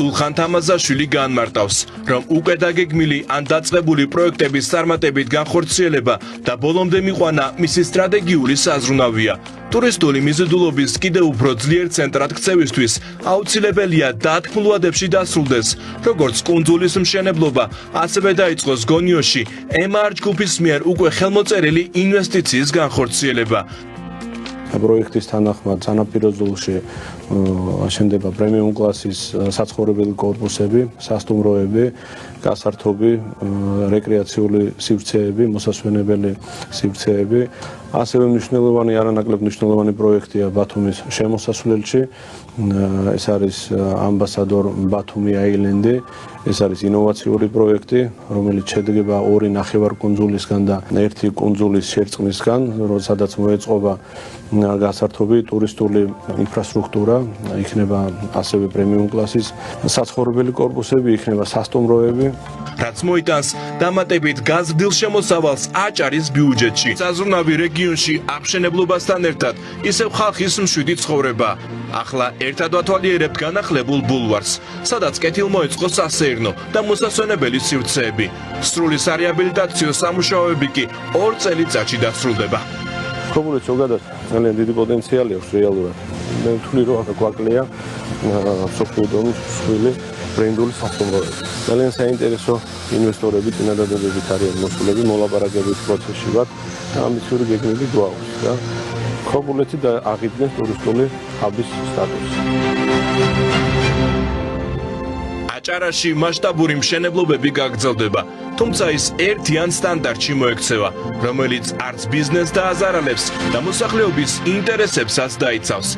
სულხან თამაზაშვილი განმარტავს, რომ უკვე დაგეგმილი ან დაწყებული პროექტების წარმატებით განხორციელება და ბოლომდე მიყვანა მისი სტრატეგიული საზრუნავია. ტურისტული მიზიდულობის კიდევ უფრო ძლიერ ცენტრად ქცევისთვის აუცილებელია დათქმულ ვადებში დასრულდეს, როგორც კუნძულის მშენებლობა, ასევე დაიწყოს გონიოში MR ჯგუფის მიერ უკვე ხელმოწერილი ინვესტიციის განხორციელება. პროექტის თანახმად სანაპირო ზოლში აშენდება პრემიუმ კლასის საცხოვრებელი კორპუსები, სასტუმროები, გასართობი, რეკრეაციული სივრცეები, მოსასვენებელი სივრცეები. ასევე მნიშვნელოვანი არანაკლებ მნიშვნელოვანი პროექტია ბათუმის შემოსასვლელში. ეს არის ამბასადორ ბათუმი აილენდი. ეს არის ინოვაციური პროექტი, რომელიც შედგება ორი ნახევარკუნძულისგან და ერთი კუნძულის შერწყმისგან, სადაც მოეწყობა გასართობი ტურისტული ინფრასტრუქტურა, იქნება ასევე პრემიუმ კლასის საცხოვრებელი კორპუსები, იქნება სასტუმროები. რაც მოიტანს დამატებით გაზრდილ შემოსავალს აჭარის ბიუჯეტში. საზრუნავი რეგიონში აღშენებლობასთან ერთად ისევ ხალხის მშვიდი ცხოვრება. ახლა ერთად ვათვალიერებთ განახლებულ ბულვარს, სადაც კეთილმოეწყო სასეირნო და მოსასვენებელი სივრცეები. სრული სარეაბილიტაციო სამუშაოები კი 2 წელიწადში დასრულდება. ქობულეთს ზოგადად ძალიან დიდი პოტენციალი აქვს რეალურად. მე ვთვლი, რომ გვაკლია მსოფლიო დონის მსხვილი ბრენდული სასტუმროები. ძალიან საინტერესო ინვესტორები წინადადებებით არიან მოსულები, მოლაპარაკების პროცესში ვართ და ამბიციური გეგმები გვაქვს და ქობულეთი აღიდგენს ტურისტული ჰაბის სტატუსს. აჭარაში მასშტაბური მშენებლობები გაგრძელდება, თუმცა ის ერთიან სტანდარტში მოექცევა, რომელიც არც ბიზნესს დააზარალებს და მოსახლეობის ინტერესებსაც დაიცავს.